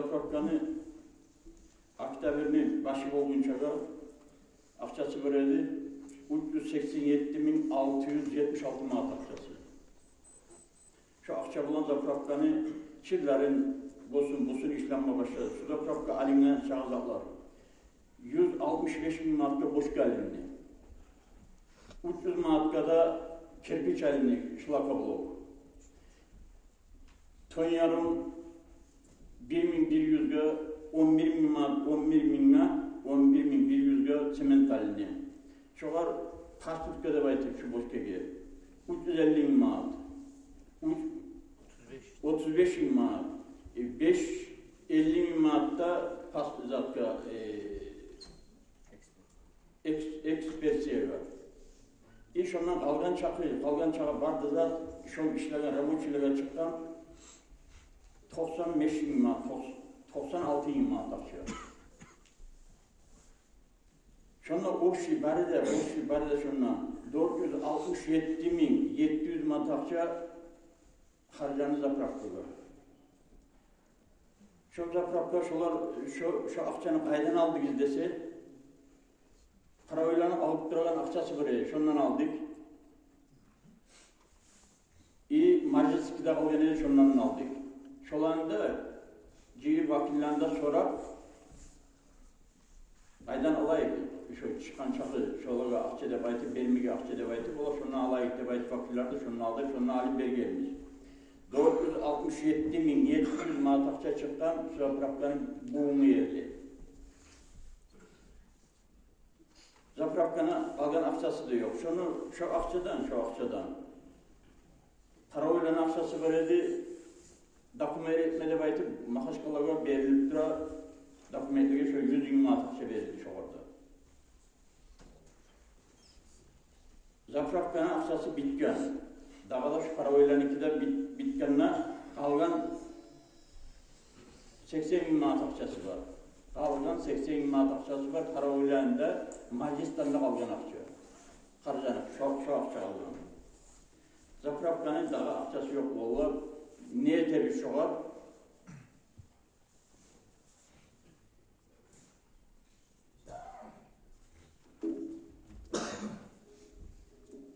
zapravkanı Aktaver'in başı olgunçaga akçası veredi 387.676 manat akçası. Şu akça bulan zapravkanı Çillerin busun işlenme başladı. Şu zapravka alinden şahzatlar 165.000 manatka boş gelindi. 300 manatka da kerpiç alindi şılaka blok. Ton yarım 1.100'ga 11.000 manat 11.100'ga sement alindi. Şoğar kartutka da baytık şu boş kege. 350.000 manat. 35.000 manat. 50.000 manat da zatka ekspertiye var. İş ondan kalgan çağı vardı da şom işlerine, remoçilere çıkan 95.000 manat, 96.000 manat akçıyor. Şundan o şey bari de şundan 467.700 manat akçıyor harcanı zapravkılar. Şu zapravkılar şu akçanı kaydan aldık dese para oylanıp alıp duran akçası buraya, şundan aldık. Majliskide olanı şundan aldık. Şolanda ciğer vakillerinde sorar, aydan alayık. Şu çıkan çakı, şolaga akçede baytı, bermige akçede baytı, ola şundan alayık de baytı vakillerde şundan aldık, şundan alıp bergelmiş. 467.700 manat akça çıkan şu zapravkanın buğumu yerli. Zapravkan'a algan akçası da yok. Şu akçadan. Para oylan akçası verdi, dokument etmede baytı, makaşkalarga berilip dura, dokumentlige şu 100.000 manat akça verildi şu orada. Zapravkan'a akçası bitken. Dağda şu para oylanıkida bitkenine kalgan 80.000 manat akçası var. Kalgan 80.000 manat akçası var. Para oylanında Majlistan'da kalgan akça. Karcanık, şu akça kalgan. Zapravkanın dağı akçası yok valla. Neye tabi şu var?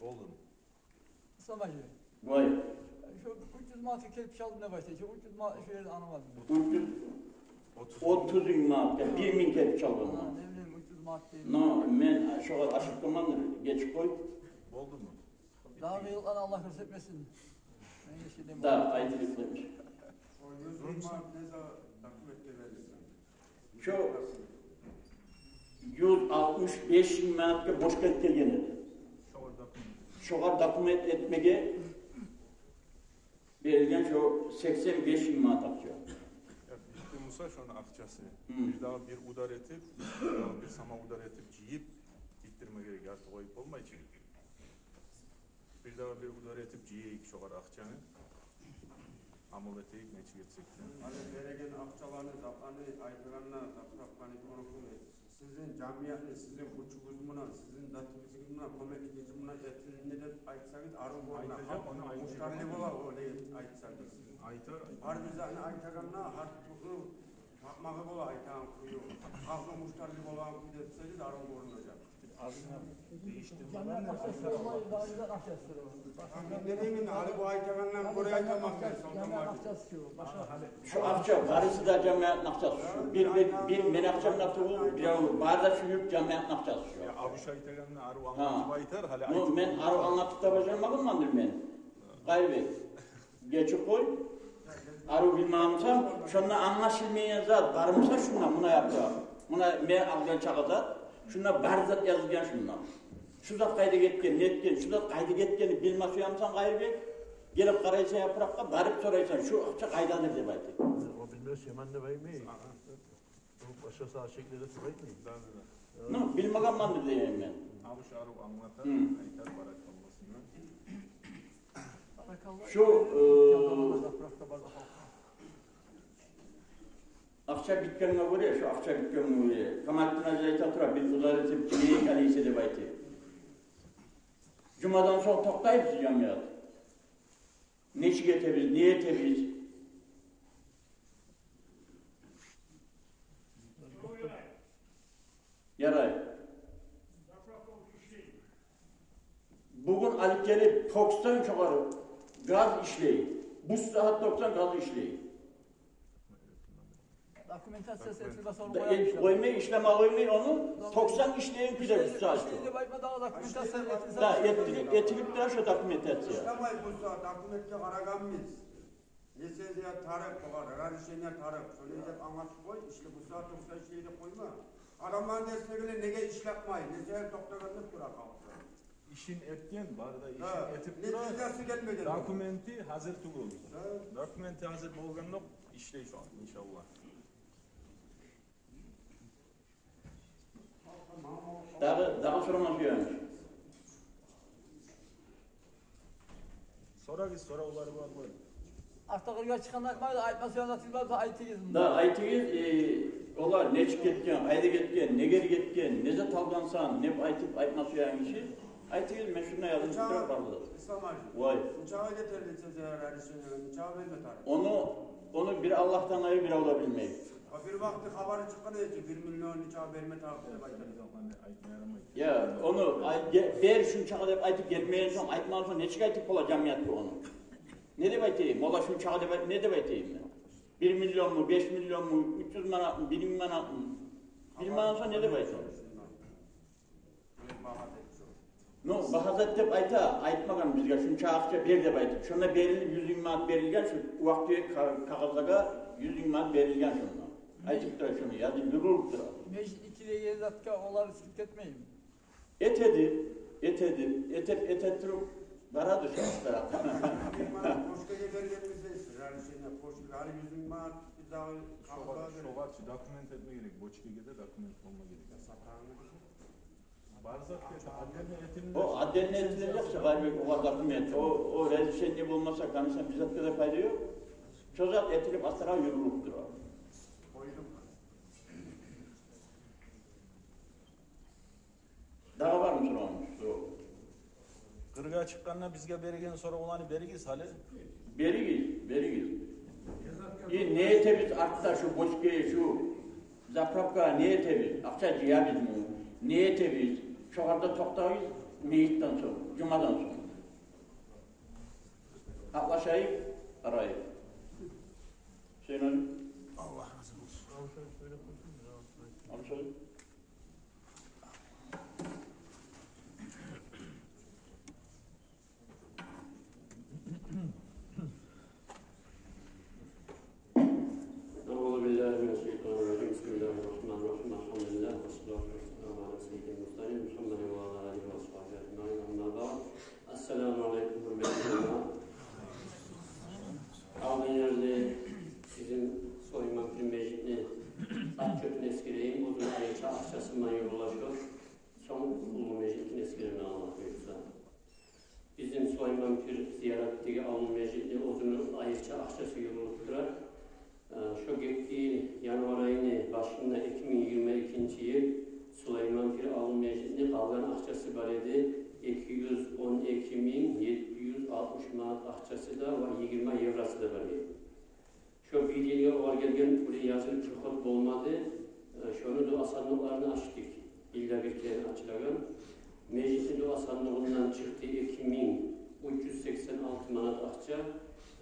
Oldu. Samacı. Vay. Şu 300 manat kelp çaldım ne başta? Şu 300 manat şu yerde anlamadım. 30.000 manat, 1.000 kelp çaldım. Ne bileyim 300 manat değil. No, men şu aşıklamandır, geç koy. Oldu mu? Daha bir yıldan Allah hırs etmesin. Da, aydınlıkmış. O 100 manat ne zaman dokumette verirsen? Şu 165.000 manatka boş kentke geledi. Şoğa dokument etmege verilgen şu 85.000 manat akçıyor. Musa şunu akçası. Bir daha bir udar etip, bir sama udar etip ciyip ittirme gerek artık koyup olmayacak. Bir daha bir udar etip ciyip şoğar akçanı amul eteyik neçi getsekten. Hani gereken akçalarını, zaplarını, aydıranla, zapravkanı konukunu, sizin camiyatını, sizin buçuğuzmuna, sizin datimizmuna, komeklicimuna etilini de aytsanız arın boruna, muştarlı ola öyle aytsanız. Aytar. Harbizani aytaganna, hartuğu, takmağı ola aytan kuyu, halkı muştarlı ola etseniz arın boruna olacak. Camiat akçası olmayı daha güzel akçası olur. Dediğimin Ali bu aytaganla buraya aytamak Camiat akçası yok. Şu akça, karısı da camiat nakçası şu. Bir menakçam nakçası bu, bir barda şu yük camiat nakçası şu. Ya Abu Şahit'e arı anlatıp aytar, hala aytar. No, men arı anlatıp da başarmadım mandır men. Gayrı. Geçip koy. Arı bilmemsem, şunla anlaşılmayan zat, barımsa şunla buna yapacağım. Buna me algan çağıda. Şuna barzat yazılgan şundan. Şu zat kayda getken, netken, şu zat kayda getkeni bilmez uyamsan gayrı gelip karaysan yaprakka, barıp soraysan şu akça kaydadır dep aytayım. O bilmez hemen de baymayı. Başkası aşıkları sıvaymayı. No, bilmegen mandır diyeyim ben. Abu Şaruf anlatar, aytar barak olmasından. Şu akça bitkenine göre, şu akça bitkenine göre Kamalettin Hacı Atura bir uzar etip Cumhuriyet Aleyhis'e de baytı. Cuma'dan sonra toktayız camiat. Neçi getebiz, niye tebiz? kaliteli TOKS'tan yukarı gaz işleyi. Bu saat 90 gaz işleyi. Dokumentasyon sertifikası onu Koymayı, işleme koymayı onu 90 işleyin bir de bu saat. İşte bakma daha dokumentasyon Da etilip de şu dokumentasyon. İşlemay bu saat dokumentte karaganmıyız. Nesediye tarık var, rarişene tarık. Şöyle de anlatıp koy, işte bu saat 90 işleyi de koyma. Adamların destekleri nege işletmeyin, nesediye doktorlarını bırakalım. İşin etken, barda işin etip Neticesi gelmedi. dokumenti hazır tugul. Dokumenti hazır bolganlık işley şu an inşallah. Daha sorma diyormuş. Sonra uları var mı? Artık oraya çıkanlar var da aytmasyon atılmaz aytıyız. Da aytıyız, olar ne çıketken, ayda getken, ne geri getken, ne zat aldansan, ne aytıp aytması yani işi. Aytıyız meşhuruna yazıp bitirak vardı. İslam Ali. Vay. Uçağı getirdi size rarişene, uçağı verme tarık. Onu bir Allah'tan ayır bir olabilmeyi. Bir vakti haberi çıkıyor ki 1 milyon uçağı verme tarıkları başladı. Ya onu der şunu çağırıp aytıp gelmeyen son, aytmadan sonra ne çıkartıp olacağım yattı onu. Ne de baytayım? Ola şunu çağırıp ne de baytayım ben? 1 milyon mu, 5 milyon mu, 300 manat mı, 1 manat mı? Bilmeden sonra ne de baytayım? No, bahazette aytmagan bizga şuncha akça ber deb aytib. Şunda berilib 100 ming manat berilgan, şu vaqtda qog'ozga 100 ming manat berilgan şunda. Aytib turadi şunu, yozib yurib turadi. Meclis ikide yezatka onları sıkıp etmeyin. Et turib baradi şu taraf. Poşkaya vergenimizde rarişene, poşkaya 100 bin manat bir daha Şovarçı dokument etme gerek. Boçki'ye de dokument olma gerek. O addenle etilecekse galiba o kadar dokument. O rezişenli olmasa kanısa bizzat da fayda yok. Çözat etilip aslara yürürlük durar. Daha var mı sorumuz? Kırığa çıkanına bizge berigen sonra olanı berigiz hali. Berigiz. Neye temiz artta şu boşkeye şu zapravka neye temiz? Akça ciğer biz mi? Neye temiz? Çoğarda toktayız meyitten sonra, cumadan sonra. Aklaşayıp arayıp. Hüseyin Ali. Allah razı olsun. Onu söyle. Euzubillahimineşşeytanirracim. Bismillahirrahmanirrahim. Elhamdülillah. Vessalatu vesselamu ala seyyidil mursalin. Muhammedin ve ala alihi ve sahbihi ecmaîn. Amma ba'd. Esselamu aleyküm hürmetli cemaat. Aldığın yerde sizin soyma bir meclini Akçöp'ün eskileyin, uzun ayıça akçasından yolulaşıyor. Son ulu meclitin eskilerini anlatıyorsa. Bizim soyman bir ziyaretteki alın meclini uzun ayıça akçası yolulukturar. Şu geçtiği yanvar ayını başında 2022 yıl Süleyman Pir Alın Meclisi'nin kalan akçası var idi. 212.760 manat akçası da ve 20 eurosu da var idi. Şu bir yıl var gelgen buraya yazılı kırkot olmadı. Şunu dua sandıklarını açtık. İlla bir kere açılan. Meclisin dua sandığından çıktı 2.386 manat akça.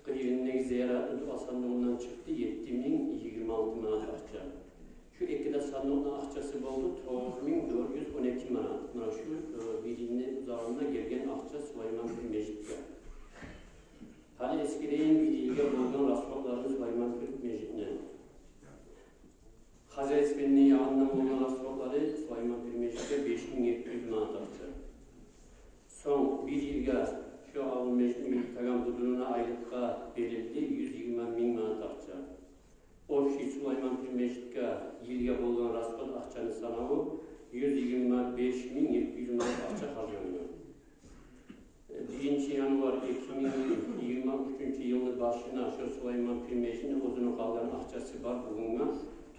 Kıyırının ziyaretini dua sandığından çıktı 7.026 manat akça. Şu ikide sandığının akçası oldu 9.412 manat. Şu birinin uzağında gelgen akça Süleyman Pir Meclisi'ne. Hali eskileyin bir ilge bulunan Resullarımız Süleyman Pir Meclisi'ne. Hazreti İsmail'in yanından bulunan Resulları Süleyman Pir Meclisi'ne 5.700 manat akça. Son bir ilge şu Alın Meclisi'nin yurttagan budununa aylıkka verildi 120.000 manat akça. O şey Süleyman Pir Meclisi'ne yılga bulunan Resul akçanın sanağı 125.700 manat akça kazanıyor. 1. yanvar 2023 yılın başına şu Süleyman Pir Meclisi'nin uzun kalan akçası var bugüne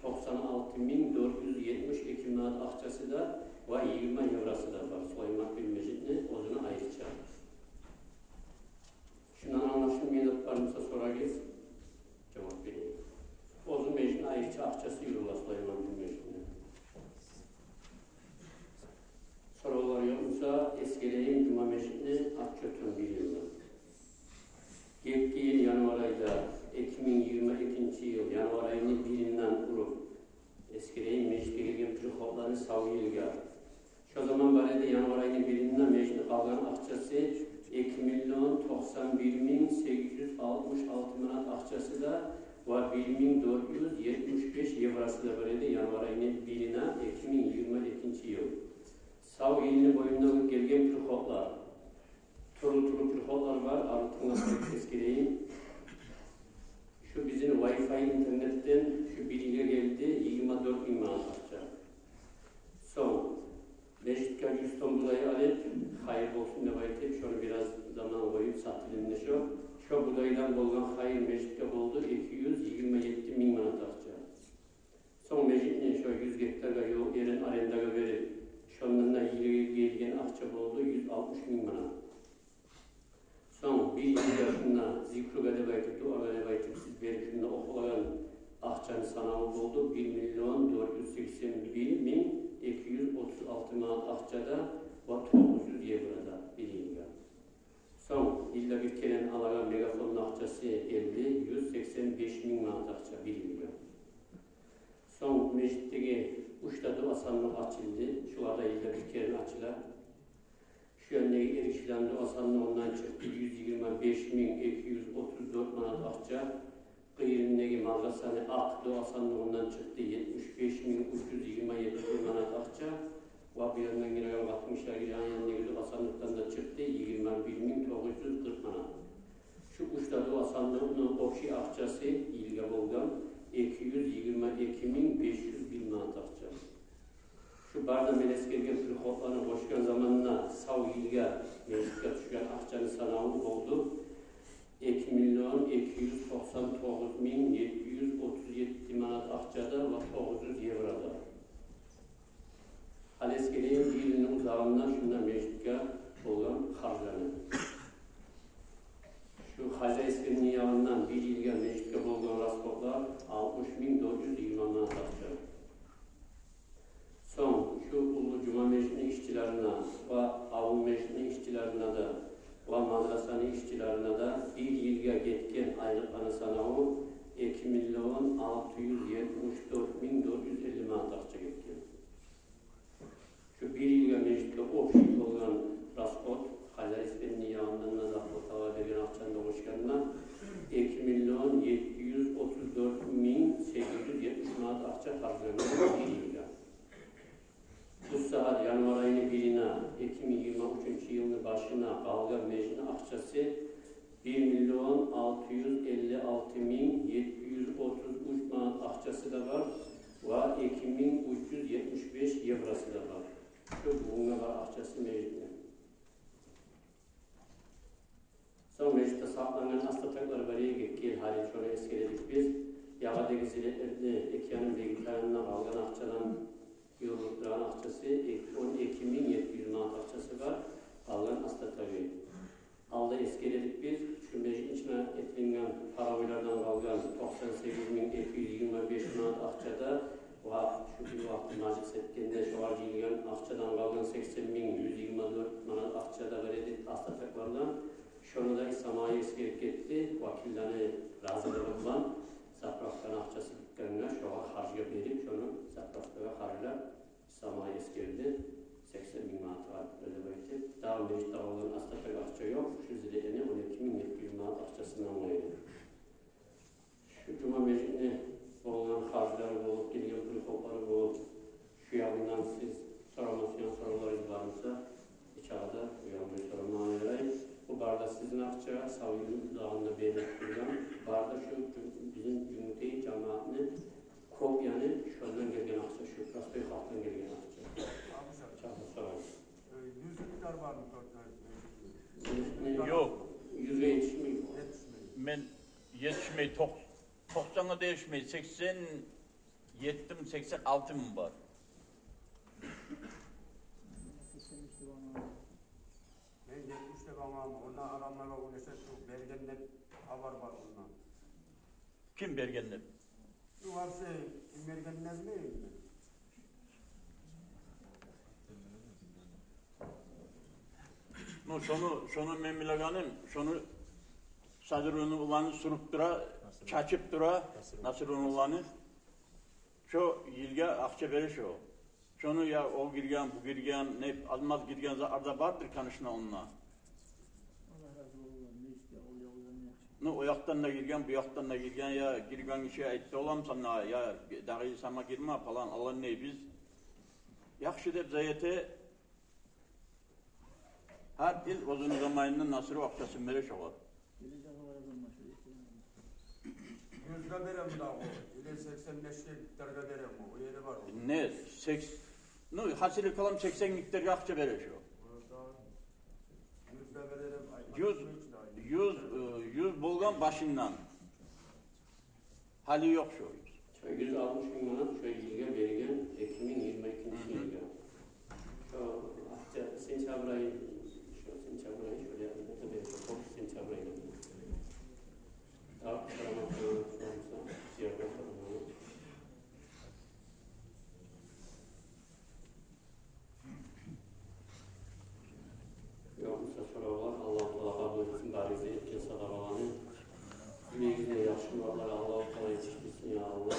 96.472 manat akçası da ve 20 eurosu da var Süleyman Pir Meclisi'nin uzun ayrıca. Şundan anlaşılmayanlarımıza sorarız, cevap vereyim. Uzun Meclisi'nin ayrıca akçası yürürler Süleyman Pir Meclisi'ne. Sorular yoksa eskileyim Cuma Meclisi'ne Akçöp 91.866 manat akçası da ve 1.475 evrası da böyle yanvar ayının 1'ine 2022 yıl. Sağ elini boyundan gelgen pürhotlar, turlu pürhotlar var, arıtına eskireyim. Şu bizim Wi-Fi internetten şu biriyle geldi, 24.000 manat akça. Son, Meşitka 100 ton buğdayı alıp, hayır olsun da bayıtıp, şunu biraz zaman koyup satılımda şu buğdaydan bolgan hayır Meşitka oldu, 227.000 manat akça. Son Meşik'in şu 100 hektarga yol yerin arendaga verip, şundan da iyi gelgen akça oldu, 160.000 manat. Son bir yıl yaşında zikruga da baytıp, duaga da baytıp, siz verip şunda okulagan akçanın sanağı oldu, 1.481.236 manat akçada ve 900 euroda bir yılda. Son yılda bir kelen alagan megafonun akçası 185.000 manat akça bir yılda. Son meclitteki uçta duasanlık açıldı, şu anda yılda bir kelen açılar. Şu yöndeki erişilen duasanlık ondan çıktı, 125.234 manat akça. Kıyırındaki mağazasını ak duasanlık ondan çıktı, 75.327 manat akça. Ve bir yandan yine yol atmışlar, yanındaki duasanlıktan da çıktı, 21.940 manat. Şu uçta duasanlığının okşi akçası ilga bolgan 222.501 manat akça. Şu barda meleskergen pürhotlarını boşkan zamanına sav ilga meclika düşen akçanın sanağı oldu. 2.299.737 manat akçada ve 900 euroda. Haleskelerin birinin uzağından şundan meclika olan harcanı. Şu Hacı Esker'in yağından bir ilga meclika olan raskotlar 60.420 manat akça. Son, şu Ulu Cuma Meclisi'nin işçilerine ve Avun Meclisi'nin işçilerine de ve madrasanın işçilerine de bir yılga getken aylık anasanağı 2.674.450 manat akça getken. Şu bir yılga mecliste ofşik olan raskot, Hacı Esker'in yağından da zakotava verilen akçanın oluşkanına 2.734.870 manat akça harcanıyor bir yılga. Bu saat yanvar ayının 1'ine 2023 yılının başına kalgan meclisinin akçası 1.656.733 manat akçası da var ve 2.375 evrası da var. Şu bununla var akçası meclisinin. Son mecliste saklanan astatakları bariye gel hali şunu eskeledik biz. Yağadaki ziletlerinde ekyanın bilgitlerinden kalgan akçadan yolculukların akçası 12.700 manat akçası var. Alınan astatakı. Alda eskeledik biz. Şu meclisin içine etkilengen paraboylardan kalgan 98.225 manat akçada ve şu bir vakti meclis etkinde şu harcayılgan akçadan kalgan 80.124 manat akçada veredi astataklardan. Şunu da İslam'a eskerip etti. Vakillerini razılığı bulan zapraftan akçası dükkanına şuna harcıya verip şunu zapraflara harcılar İslam'a eskerdi. 80.000 manat var öyle belki. Daha meclis dağılığın astatak akça yok. Şu zileyeni 12.700 manat akçasından olaydı. Şu Cuma meclisine olan harcıları bulup, gelgen pürkopları bulup, şu yanından siz soramasyon sorularınız varsa içeride uyanmayı sorumlu ayırayım. Bu barda sizin akça, Saviyu'nun dağında belirtip duran, barda şu bizim Cumhuriyet cemaatinin kopyanı şundan gelgen akça, şu Rasbey halktan gelgen akça. Çabuk sorayım. 100 hektar var mı total? Yok. 100'e yetişmiyor. Men yetişmeyi 90'a değişmeyi 86 mı var? Ben 70'te kalmam. Ondan adamlarla uğraşa şu belgende haber var ondan. Kim belgenler? Şu var belgenler mi? No, şunu memleganım, şunu sadrını ulanı surup dura, çaçıp dura, nasırını ulanı. Şu yılga akça veriş o. Şunu ya o girgen, bu girgen, ne almaz girgen arda vardır kanışına onunla. Allah razı olsun. yaktan da girgen, bu yaktan da girgen ya girgen işe etti olam sana ya dağı sama girme falan Allah ne biz yakşı dep zayete her il uzun zamanında nasır vaktasın böyle şoğlar. Yüzde verem daha o. İle 85 hektarga verem o. O yeri var o. Ne? No, hasili kalam 80 hektar yakça böyle şu. Yüzde verelim. 100 bolgan başından. Hali yok şu. 160 bin manat şu yılga berigen Ekim'in 22. yılga. Şu sentyabr ayı şöyle yaptığında belki sentyabr ayı. Daha kısalama sorumsa ziyaret yapalım. Yoksa sorular Allah kabul etsin barize etkin sadalarını yüreğine yaşlılarlar Allah kabul etsin ya Allah.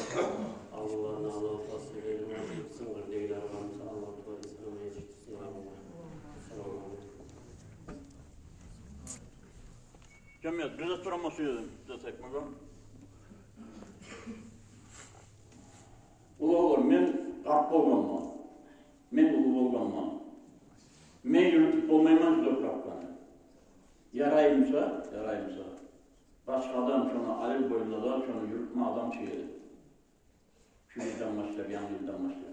Allah'ın Allah tasvir edilmesi sınır değil aramızda Allah kabul etsin ya Allah. Selamun aleyküm. Cemiyet bize soraması yedim. Bize tekmekam. Ulu olur, men qarp bolganman. Men ulu bolganman. Men yürütüp olmayman juda bırakkanı. Yarayımsa. Başka adam şunu alel boyunda da şunu yürütme adam çeyedi. Şu yüzden başlar, yan yüzden başlar.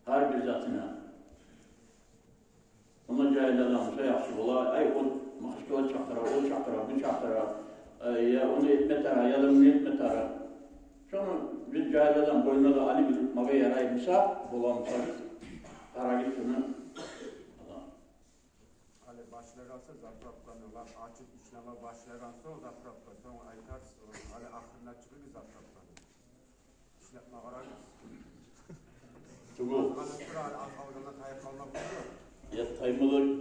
Her bir zatına. Ona cahil adamsa yaxşı ola, ay o mahşkala çakıra, o çakıra, bu çakıra, ya onu etme tara, ya da bunu etme tara. Şunu bir cahil adam boyunda da ali yürütmeye yarayımsa, bulamsa, tara git şunu. Hani başlayansa zapraplanıyorlar. Açıp işleme başlayansa o zapraplanıyor. Sonra aytarsın. Hani aklına çıkıyor zapraplanıyor. İşletme karar gitsin. Tugu. Hani sıra az algına tayyip kalmak yok. Ya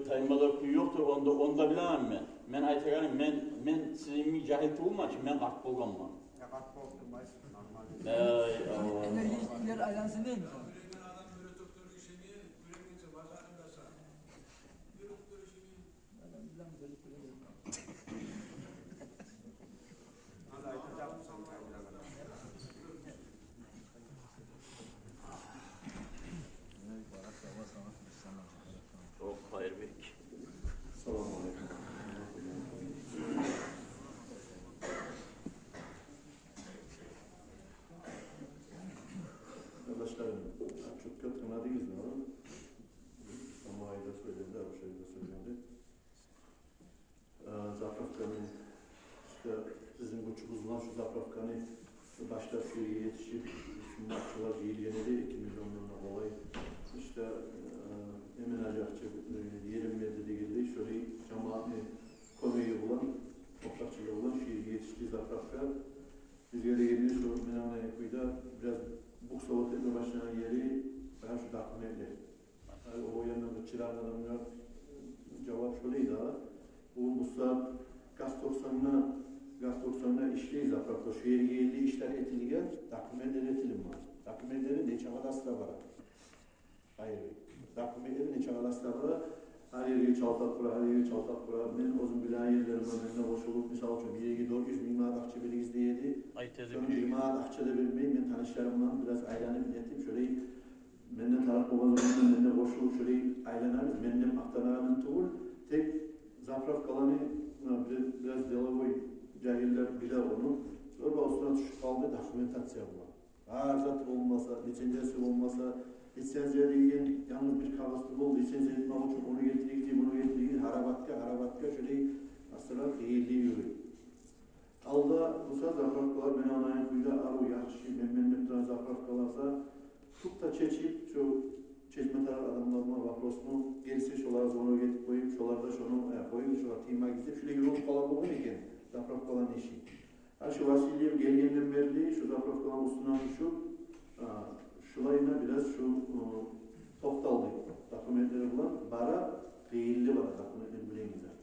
taymada kuyu yoktur, onda bilemem ben. Men aytaganim, men sizin cahil olmaçım, men qarp bolganman. Ya kalk korkturmayısın. Normal. Ey Allah. Enerji aylansın değil mi? Hani aytacak mısın? Çok hayır bek. Selamun aleyküm. Arkadaşlarım, çok katılmadınız mı? Ama ayda söyledi, o şeyde söyledi. Zaprafkan'ın, işte bizim buçuğuzdan şu Zaprafkan'ı başta şuraya yetişip, sunmakçılar yiyilgeneli 2 milyonlarına olay. İşte hemen acakçı yerim verdi geldi, şöyle cemaatini konuyu bulan, toprakçılığı bulan şiir yetiştiği Zaprafkan. Biz geri geliyoruz, şu Menama'ya kuyuda biraz bu soğutunun başlayan yeri ben şu takmeli. O yanında çırak adamlar cevap şöyleydi ha. Bu Musa gaz 90'ına işleyiz Zaprafkan. Şu yeri geldiği işler etilgen, takmeleri etilim var. Takmeleri ne çamadastra var. Hayır. Takmeleri ne çamadastra var. Her yeri çaltak bura, Ben uzun bilen yerlerimden benimle hoş olup misal için bir yeri 400 bin manat akçe beliyiz diyedi. Sonra 1 manat akçe de vermeyin. Ben tanışlarımdan biraz aylanıp ettim. Şöyle benden taraf baba zamanında benimle hoş olup şöyle aylanarız. Benimle aktanarının tuğul. Tek Zapraf kalanı biraz Delavoy cahiller bile onu. Sonra üstüne düşüp kaldı dokumentasyon var. Her zat olmasa, lisansiyası olmasa, lisansiya degen yalnız bir kağıt oldu. Lisansiya etmek için onu getirdik, bunu getirdik. Harabatka şöyle aslında eğildi yürüyor. Alda olsa Zaprafkalar ben anayın kuyuda aru yaxşı, memnuniyetler Zaprafkalarsa çok da çeçip, şu çeşme taraf adamlarına vaprosunu gelse şolar zonu getip koyup, şolarda şunu koyup, şolar tiyma gizip, şöyle yürüyüp kalan bu eken Zaprafkaların işi. Şu Vasilyev gelgenden beri şu Zaprafkaların üstüne düşüp, şulayına biraz şu toktaldı. Dokumentleri bulan, bara değilli bara dokumentleri bileyinler.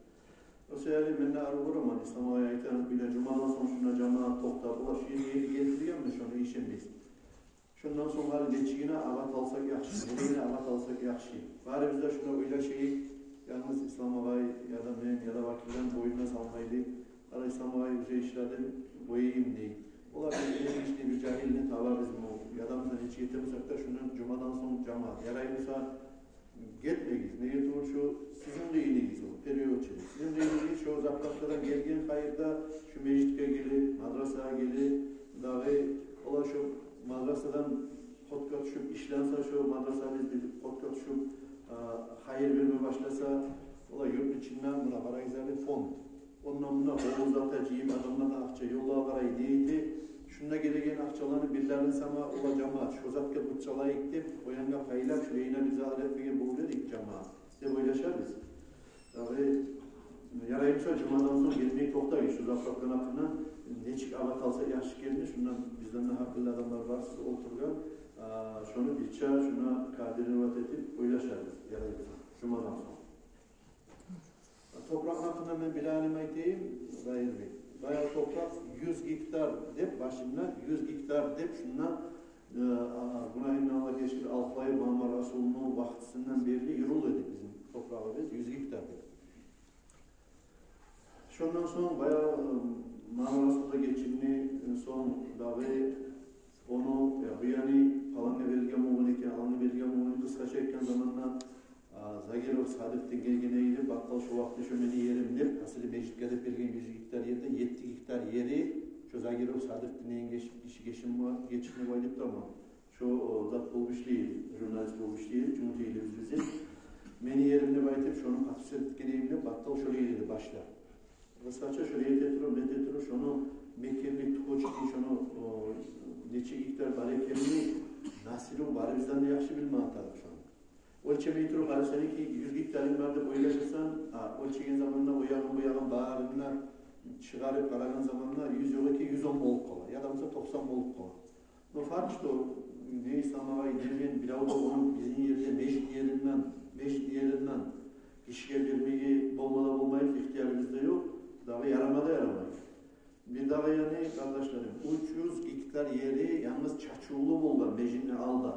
O sebeple ben de arıyorum İslam'a ayetlerini bile Cuma'dan sonra şuna cemaat tokta bulaş yeri getirgen mi şunu işemeyiz. Şundan sonra geçiğine avat alsak yaxşı, nereyine avat alsak yaxşı. Bari bizde şuna öyle şeyi yalnız İslam ağay ya da men ya da vakilden boyuna salmaydı. güzel işlerden koyayım diye. Ola bir işte bir cahilini tava bizim o. Yadamızdan hiç yetemezsek de şunun cumadan sonra cemaat. Yarayımsa gitmeyiz. Ne getir şu sizin de iyiliğiniz o. Periyot çiğ. Sizin de iyiliğiniz şu zaptaktadan gelgen hayırda şu meclitke gelir, madrasaya gelir. Dağı ola şu madrasadan kotka düşüp işlense şu madrasamız bir kotka düşüp hayır vermeye başlasa ola yurt içinden buna para güzel fond. Ondan buna oğuzlatacağım adamlardan akça yolla varayı neydi? Şunda gelegen akçalarını birilerinin sama ola cemaat. Şu zatka bıçalayı gidip o yanga paylar şu yayına bize aletmeye boğuluyordik cemaat. De boylaşarız. Tabi yarayımsa cumadan sonra gelmeyi toktayız. Şu zaptaktan hakkında neçik avat alsa yaşlı gelmiş. Şundan bizden de akıllı adamlar varsa oturgan. Şunu bilçe, şuna kaderini vat edip boylaşarız. Yarayımsa cumadan sonra. Toprak hakkında ben bir alime edeyim. Bayağı toprak 100 hektar dep başımdan 100 hektar dep şundan buna Allah geçti Alfay Muhammed Resulü'nün vaktisinden beri yürül dedi bizim toprağımız 100 hektar dep. Şundan sonra bayağı Muhammed Resulü'nde geçimli son dağı onu bu yani falan verilgen muğun eken, alanı verilgen muğun kıskaça eken zamanla Zagirov Sadık'ta gelgeneydi, bakkal şu vakti şömeni yerim deyip, asili Mecit Gadip vergen 100 hektar yerde 7 hektar yeri, şu Zagirov Sadık'ta neyin geçimini var deyip de ama şu zat bulmuş değil, jurnalist bulmuş değil, Cumhuriyeli bizim. Meni yerimde baytip, şunun patüset etkeneyimde, bakkal şöyle geldi başta. Kıskaça şöyle yetetiro, şunu Mekirli, Tukoçki, şunu neçe hektar barekelini, Nasir'in bari bizden de yakşı bilme atarım şu an. Ölçemeyi turup arasını ki 100 hektarın vardı oylaşırsan, ölçegen zamanla oyağın bağırına çıkarıp karagan zamanla 100 yok ki 110 bolup kala. Ya da mesela 90 bolup kala. No fark işte o, ne İslam'a gelmeyen bir avda onun bizim yerde mecit yerinden kişiye vermeyi bulmayız, ihtiyarımızda yok. Dağı yaramada yaramayız. Bir dağı yani kardeşlerim, 300 hektar yeri yalnız çaçuğulu buldu, mecitini aldı.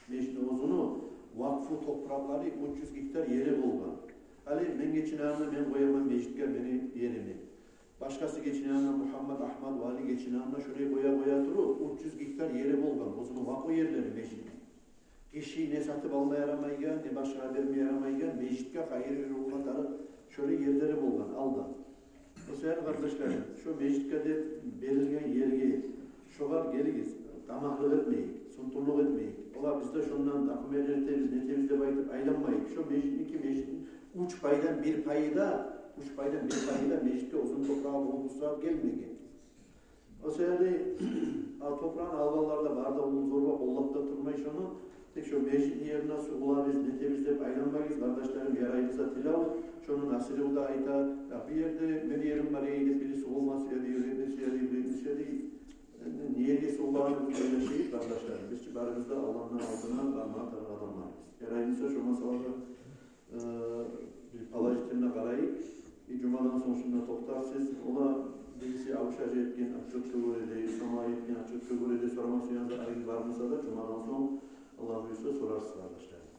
Mecitini uzunu, vakfı toprakları 300 hektar yeri buldu. Ali ben geçinanla ben koyamam mecitke beni yerimi. Başkası geçinanla Muhammed Ahmad Vali geçinanla şuraya koya durup 300 hektar yeri buldu. O zaman vakfı yerleri mecit. Kişi ne satıp almaya yaramayken ne başka vermeye yaramayken mecitke hayır ve ruhlatları şöyle yerleri buldu, aldı. O sefer kardeşlerim, şu meclitkede belirgen yerge, şoğar geligiz, damaklık etmeyik, sunturluk etmeyik. Ola bizde şundan takımları temizde baytıp aylanmayık. Şu meclitin uç paydan bir payda meclitte uzun toprağa bulmuşlar gelmeyik. O sefer toprağın alvalarda barda bunu zorba kollatta durmayı şunu, tek şu meclitin yerine su ola biz ne temizleyip aylanmayız. Kardeşlerim yarayımıza tilav. Şunun asili da ayta, bir yerde beni yerim var, eğilip birisi olmaz ya diyor, birisi ya değil. Niyeti olan öyle şey kardeşlerim. Biz civarımızda Allah'ın altına varmağa tanır adamlarız. Yarayımızda şu masalada bir palajitine karayıp, bir cumadan sonra şunda toktarsız, ola birisi avuşacı etken, açık kabul edeyim, sama etken, açık kabul edeyim, sorması yanında ayın varmasa da cumadan sonra Allah buyursa sorarsın kardeşlerim.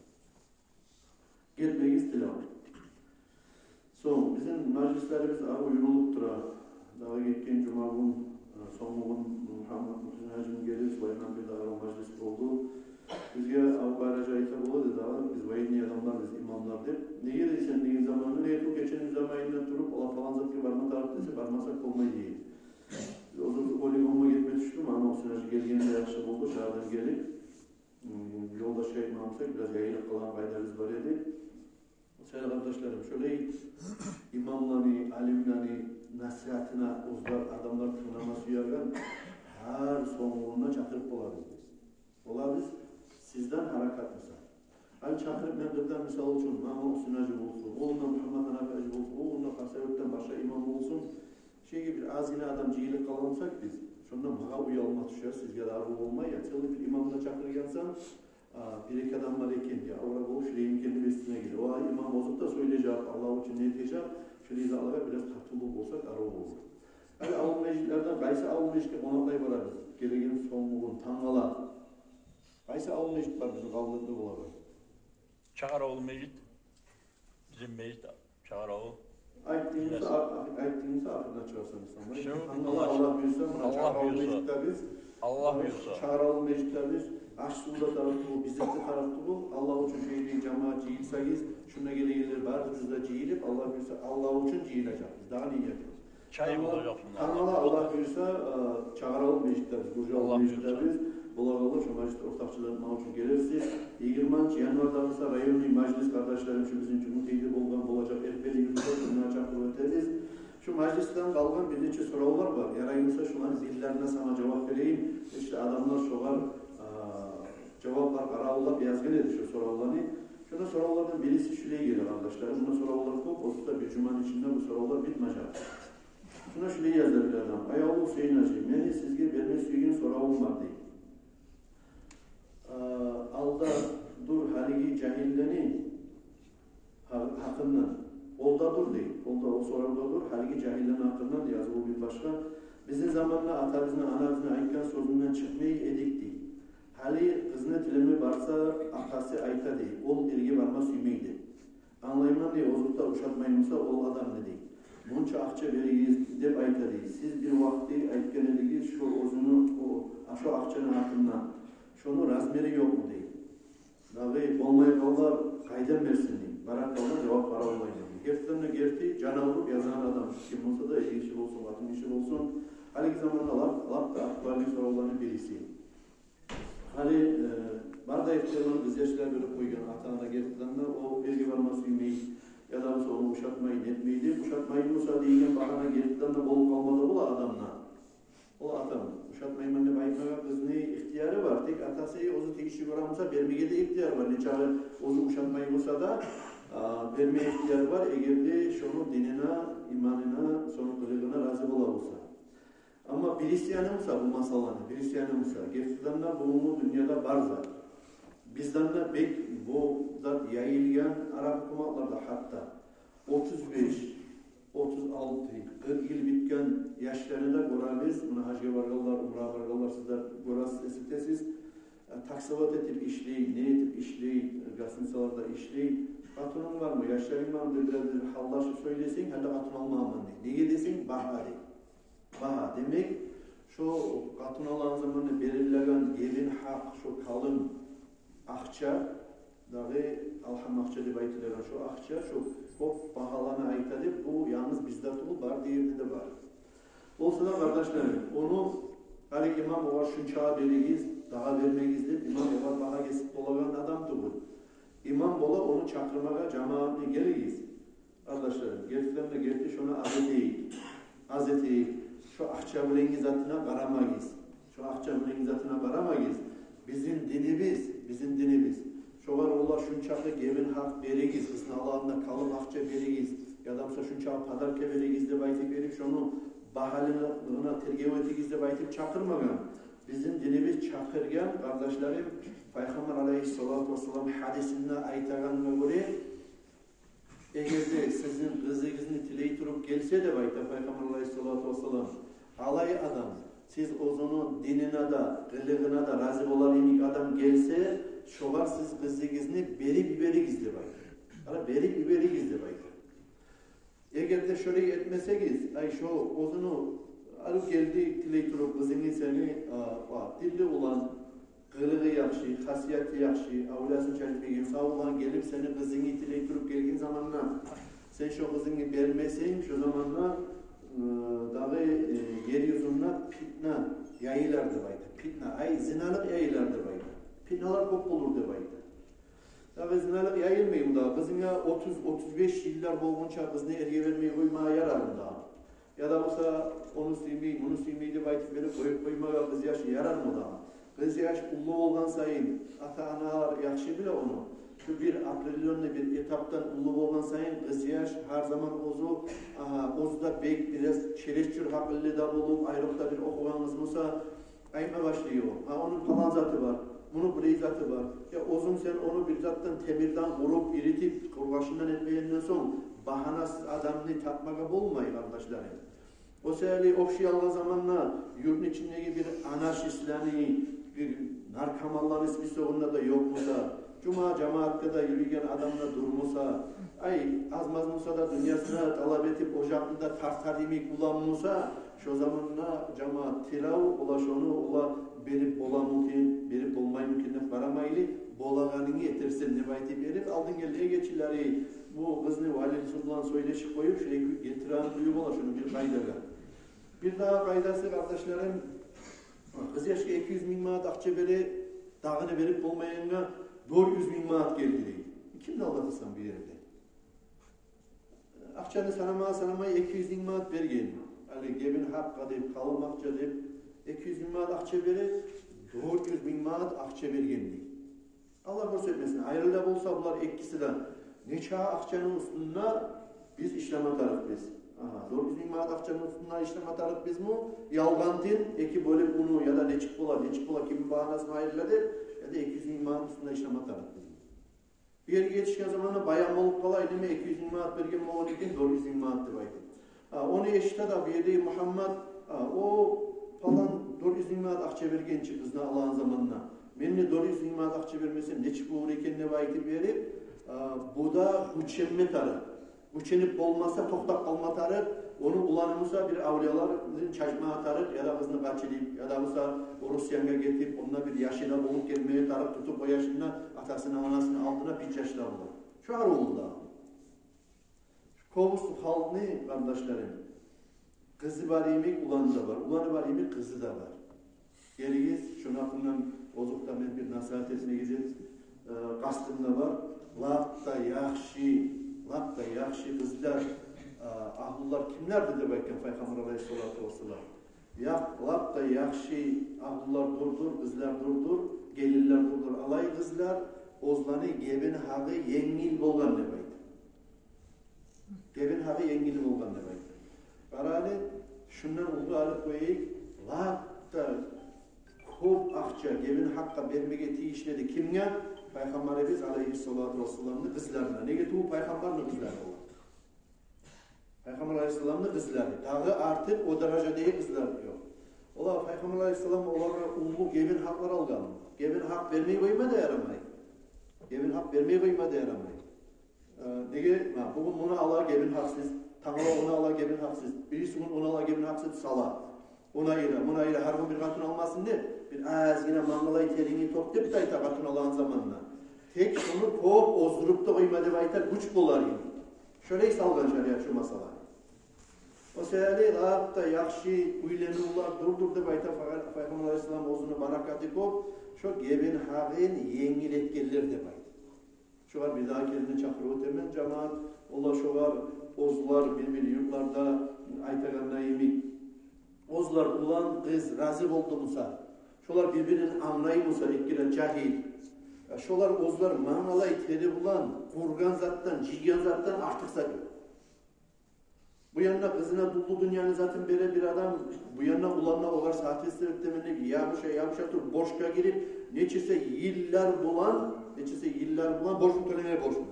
Gitmeyiz tilav. Son, bizim meclislerimiz uygunluk tura. Daha geçen cuma gün, son gün Muhammed Muhsin Hacım gelip Süleyman bir daha meclis oldu. Bizge avbayraca hitap oldu daha, biz vayni adamlar, biz imamlar deyip. Neye deysen neyin zamanı, neye tu geçen zamanında durup, ola falan zatki varma taraf dese, varmasak olmayı değil. Biz o zaman poligonuma gitmeye düştüm ama Muhsin Hacı geldiğinde yakışık oldu, şahiden gelip. Yolda yapmamışsak, biraz yayılık kalan faydamız var idi. Sayın kardeşlerim, şöyle imamlarını, alimlerini, nasihatına uzlar adamlar tırnaması uyargan her sonluğuna çakırıp olabilir. Olabilir, sizden harakat misal. Hani çakırıp nedirden misal olsun, Mahmut Sünacı olsun, oğlundan Muhammed Hanafacı olsun, oğlundan Kasayot'tan başka imam olsun. Şey gibi az yine adam cihilik kalansak biz, şundan bana uyalma düşer, sizge de arı olmayı ya, çıldı bir imamına çakırgansan, bir iki adam var eken ya, orada o şureyin kendi bestine gidiyor. O imam bozup da söyleyecek, Allah için ne diyecek, şurayı zalığa biraz katılık olsak arı olur. Hani avun meclislerden, kaysa avun meclisde konaklay vararız. Gelegen sonluğun, tangalar. Kaysa avun meclis var bizim kavlılıklı olalım. Çağaroğlu meclis, bizim meclis Çağaroğlu. Ayttığımızda akıldan çıkarsan insanlar. Şu- Allah buyursa, buna Allah çağıralım buyursa. meclitte biz. Allah buyursa. Çağıralım meclitte biz. Aşsu'da tarafı bu, bizimde tarafı bu. Allah için şeydi, cemaat cihilseyiz. Şuna gelir, bazımızda cihilip, Allah buyursa, Allah için cihilecek. Biz daha iyi yapıyoruz. Çayı olacak bunlar. Allah buyursa, çağıralım meclitte biz. Allah Kurcalım meclitte buyursa. biz. Bunlar olur, şu meclis ortakçılarından için gelirsiz. 20 yanvarda rayonlu meclis kardeşlerim şu bizim için mutlu bolgan olacak. Erpeli yüzünde bunlar çakır öteriz. Şu meclisten kalgan bir neçe sorular var. Yarayımsa şunların dillerine sana cevap vereyim. İşte adamlar sorar, cevaplar kararlılar yazgın edi şu sorularını. Şuna sorulardan birisi şuraya gelir arkadaşlarım. Buna sorular çok olsa da bir cumanın içinde bu sorular bitmeyecek. Şuna şuraya yazar bir adam. Ayağı Hüseyin Hacı, beni sizge verme süygün sorağım var deyip. Alda dur haligi cahilleni hakkından. Olda dur değil. Olda o soruda dur. Haligi cahillenin hakkından yazılı bir başka. Bizim zamanla atamızın, anamızın ayıkan sözünden çıkmayı edikti. Hali kızına tilemi varsa akası ayta değil. Ol irgi varma süymeydi. Anlayımdan diye ozukta uşatmayımsa ol adam ne değil. Bunca akça veriyiz dep ayta değil. Siz bir vakti aytken ediniz şu ozunu, şu akçanın hakkından. Şunu razmeri yok mu değil. Dağı olmaya kallar kayden versin değil. Barak kallar cevap para olmayın. Gerçekten gerçi cana olup yazan adam. Kim olsa da iyi işi olsun, batın işi olsun. Haliki zamanla laf da aktualli sorularının birisiyim. Hani barda ihtiyarların biz yaşlar böyle koygan atağına gerçekten de o bilgi varması yemeği ya da onu uşatmayı netmeydi. Uşatmayı Musa diyken bahana gerçekten de bol kalmadı bu adamla. O adam. Uşatmayı manne baymağa kızını ihtiyarı var. Tek atası ozu tek işi göramsa vermeye de ihtiyar var. Ne çare ozu uşatmayı Musa da vermeye ihtiyarı var. Eğer de şunu dinine, imanına, sonu kılığına razı olsa. Ama birisi yanımsa bu masalanı, birisi yanımsa, gerçekten de bunu dünyada var zaten. Bizden de bek bu zat yayılgan Arap hükümetlarda hatta 35, 36, 40 yıl bitken yaşlarında göremiz. Buna hacca varganlar, umra varganlar sizler görasız esirtesiz. Taksavat etip işleyin, ne etip işleyin, gazetecilarda işleyin. Katılım var mı, yaşların var mı dediler, hallaşı söylesin, hele katıl almam ne desin, baha değil. Baha demek, şu katın alan zamanı belirlenen gelin hak, şu kalın akça, dağı alham akça deyip aytilen şu akça, şu çok bahalana ait edip, bu yalnız bizde var, diğerde de var. Olsa da kardeşlerim, onu hani imam olar şunçağa veriyiz, daha vermeyiz deyip, imam olar baha kesip dolagan adamdı bu. İmam bola onu çakırmağa cemaatine geliyiz. Arkadaşlarım, gerçekten de gerçi şuna azeteyi, şu akça bilengi zatına karamayız. Şu akça bilengi zatına karamayız. Bizim dinimiz. Şu var ola şunçakı gevin hak berigiz. Bizim Allah'ında kalın akça berigiz. Ya da şunçağı padarke berigiz de baytip verip şunu bahalına tergevetigiz de baytip çakırmagan. Bizim dinimiz çakırgan kardeşlerim Peygamber aleyhissalatu vesselam hadisinde aytağanına göre eğer de sizin kızınızın tileyi turup gelse de bayta Peygamber aleyhissalatu vesselam alay adam siz ozunu dinine de kılığına da razı olabilecek adam gelse şovar siz kızınızını beri gizli bayta. Hala beri gizli bayta. Eğer de şöyle etmeseniz ay şu ozunu alıp geldi tileyi turup kızını seni dilli olan kılığı yakşı, hasiyeti yakşı, avlasını çalışmayın, sağ olan gelip seni kızını itileyip durup geldiğin zamanla sen şu kızını vermesin, şu zamanla dağı yeryüzünde fitna yayılardı bayda. Fitna, ay zinalık yayılardı bayda. Fitnalar çok olurdu bayda. Dağı zinalık yayılmayın da, kızına 30-35 yıllar boğunca kızını erge vermeyi koymaya yararım da. Ya da olsa onu sevmeyi, bunu sevmeyi de baytıp verip koyup koymaya kız yaşı yarar mı da? Kız yaş ulu olgan sayın, ata-analar yakşı bile onu. Şu bir aprilyonlu bir etaptan ulu olgan sayın, kız yaş her zaman ozu da bek biraz çereşçür hakıllı da bulup, ayrıkta bir okuganımız olsa, ayma başlıyor. Onun falan zatı var, bunun birey zatı var. Ya ozun sen onu bir zattan temirden vurup, iritip, kurbaşından etmeyenden son, bahanasız adamını tatmaga bulmayın arkadaşlarım. O sebeple okşayallah zamanla yurtun içindeki bir anarşistlerini, bir narkomanların ismi sonunda da yok musa, cuma cemaatte da yürüyen adamla durmusa, azmaz Musa da dünyasına talep etip ocakında tartar yemek bulanmasa, şu zamanla cemaat tilav ola şonu ola berip bola mümkün, berip bolmay mümkün baramaylı, bolağanını yetirsin ne bayti berip aldın geldiğe geçileri bu kızını valide sultan söyleşip koyup şuraya getiren duyum ola şunu bir kaydaga. Bir daha kaydası kardeşlerim, kız yaşka 200 bin manat akçe beri dağını verip olmayana 400 bin manat geldi. Kimle aldatırsan bir yerde? Akçanı sanamaya 200 bin manat bergen. Ali gebin hakka deyip, kalım akça deyip 200 bin manat akçe beri 400 bin manat akçe bergendi. Allah korusun etmesin. Ayrıla olsa bunlar ikkisi de neçe akçanın üstünde biz işlem atarız biz. 400 bin manat akçanın üstünde işlem atarız biz mi? Yalgantin, eki bölüp bunu ya da neçik bola kimin bahanasını ayrıladır ya da 200 bin manat üstünde işlem atarız biz. Bir yere yetişken zamanında bayan olup kalaydı mı 200 bin manat bergen mi onun için 400 bin manat deydi. Onu eşte de bir yerde Muhammed o falan 400 bin manat akçe bergen çık kızına Allah'ın zamanına. Benimle 400 bin manat akçe vermesin neçik bu uğrayken ne vayti verip bu da uçenme tarı. Uçenip olmazsa toktak kalma tarı. Onu ulanımızda bir avliyaların çaşma atarık ya da kızını kaçırıp ya da mesela Rusya'ya getirip onunla bir yaşına bulup gelmeye tarıp tutup o yaşında atasını anasını altına piç yaşına bulur. Şu an oldu da. Kovuslu halkını kardeşlerim. Kızı var yemek, ulanı da var. Ulanı var yemek, kızı da var. Geliyiz, şunu aklımdan bozukta ben bir nasihat etmeye gideceğiz. Kastımda var. Lapta yakşı kızlar. Ahlular kimlerdi de belki Peygamber Aleyhisselatü Vesselam. Lapta yakşı ahlular durdur, kızlar durdur, gelirler durdur. Alay kızlar, ozlanı gebin hağı yengil bolgan demek. Gebin hağı yengil bolgan demek. Kararı şundan oldu alıp koyayım. Lapta kop akça gebin hakka vermege tiyişledi kimge? Peygamberimiz Aleyhisselatü Vesselam'ın kızlarına. Ne getir bu Peygamber'in kızları olur? Peygamber Aleyhisselam'ın kızları. Dağı artık o derecede kızlar yok. Ola Peygamber Aleyhisselam onlara ulu gebin haklar algan. Gebin hak vermeyi koyma da yaramayı. Gebin hak vermeyi koyma da yaramayı. Bugün buna ala gebin haksız. Tanrı ona ala gebin haksız. Birisi ona ala gebin haksız sala. Buna ile harbi bir katın almasın de. Bir az yine mangalay terini toplayıp da ita katın alan zamanla. Tek şunu kop ozdurup da koyma de baytar güç bolar yani. Şöyle salgan şariat şu masalar. O sebeple da yakşı uylenurlar durdur da baytar Peygamber Aleyhisselam ozunu barakatı kop şu gebin hağın yengil etkiler de baytar. Şu var bir daha kendini çakırı ötemen cemaat ola şu var ozlar bir yurtlarda aytaganda yemek ozlar ulan kız razı oldu Musa. Şolar birbirinin anlayı Musa etkilen cahil. Şolar ozlar manalay teri bulan kurgan zattan, jigen zattan artık sayıyor. Bu yanına kızına dullu dünyanı zaten bere bir adam bu yanına ulanla olar saati sebeptemeni yavuşa tur borçka girip neçese yıllar bulan borçlu tölemeye borçlu.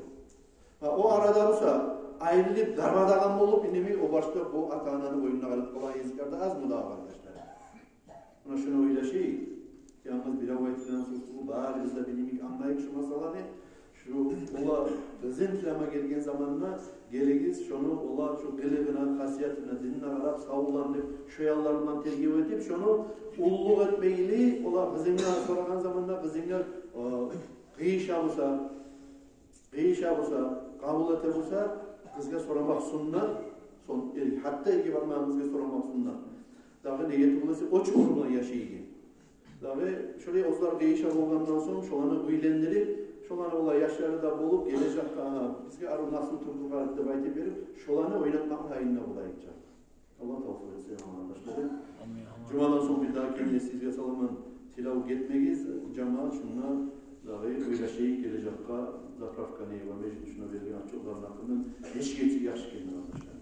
O arada olsa ayrılıp darmadağın olup inemi o başta bu ata-ananın boynuna kalıp kolay yazıklarda az mı daha kardeşler? Buna şunu öyle yalnız bir avayetinden susduğu bari bizde bilimik anlayıp şu masaları şu ola kızın kilama gelgen zamanına gelegiz şunu ola şu gılığına, hasiyetine, dinine arap savullanıp şu yallarından tergip edip şunu ulluk etmeyili ola kızına soragan zamanında kızına kıyışa olsa, kabul ete olsa kızga soramak sunna, hatta iki parmağımızga soramak sunna. Dağı niyeti olası o çukuruna yaşayın. Dağı şöyle ozlar kıyışa olgandan sonra şolanı uylendirip, şolanı olay yaşları da bulup gelecek bizge arı nasıl turduğu arıqda baytı verip, şolanı oynatmak hayinine bulayacak. Allah tavsiye etsin arkadaşlar. Cuma'dan sonra bir daha kendine sizge salaman tilav getmegiz, cemaat şunlar dağı öyle şey gelecek zaprafkanı ve meclis şuna vergen açıklarının hakkında hiç geçi yaş kendine arkadaşlar.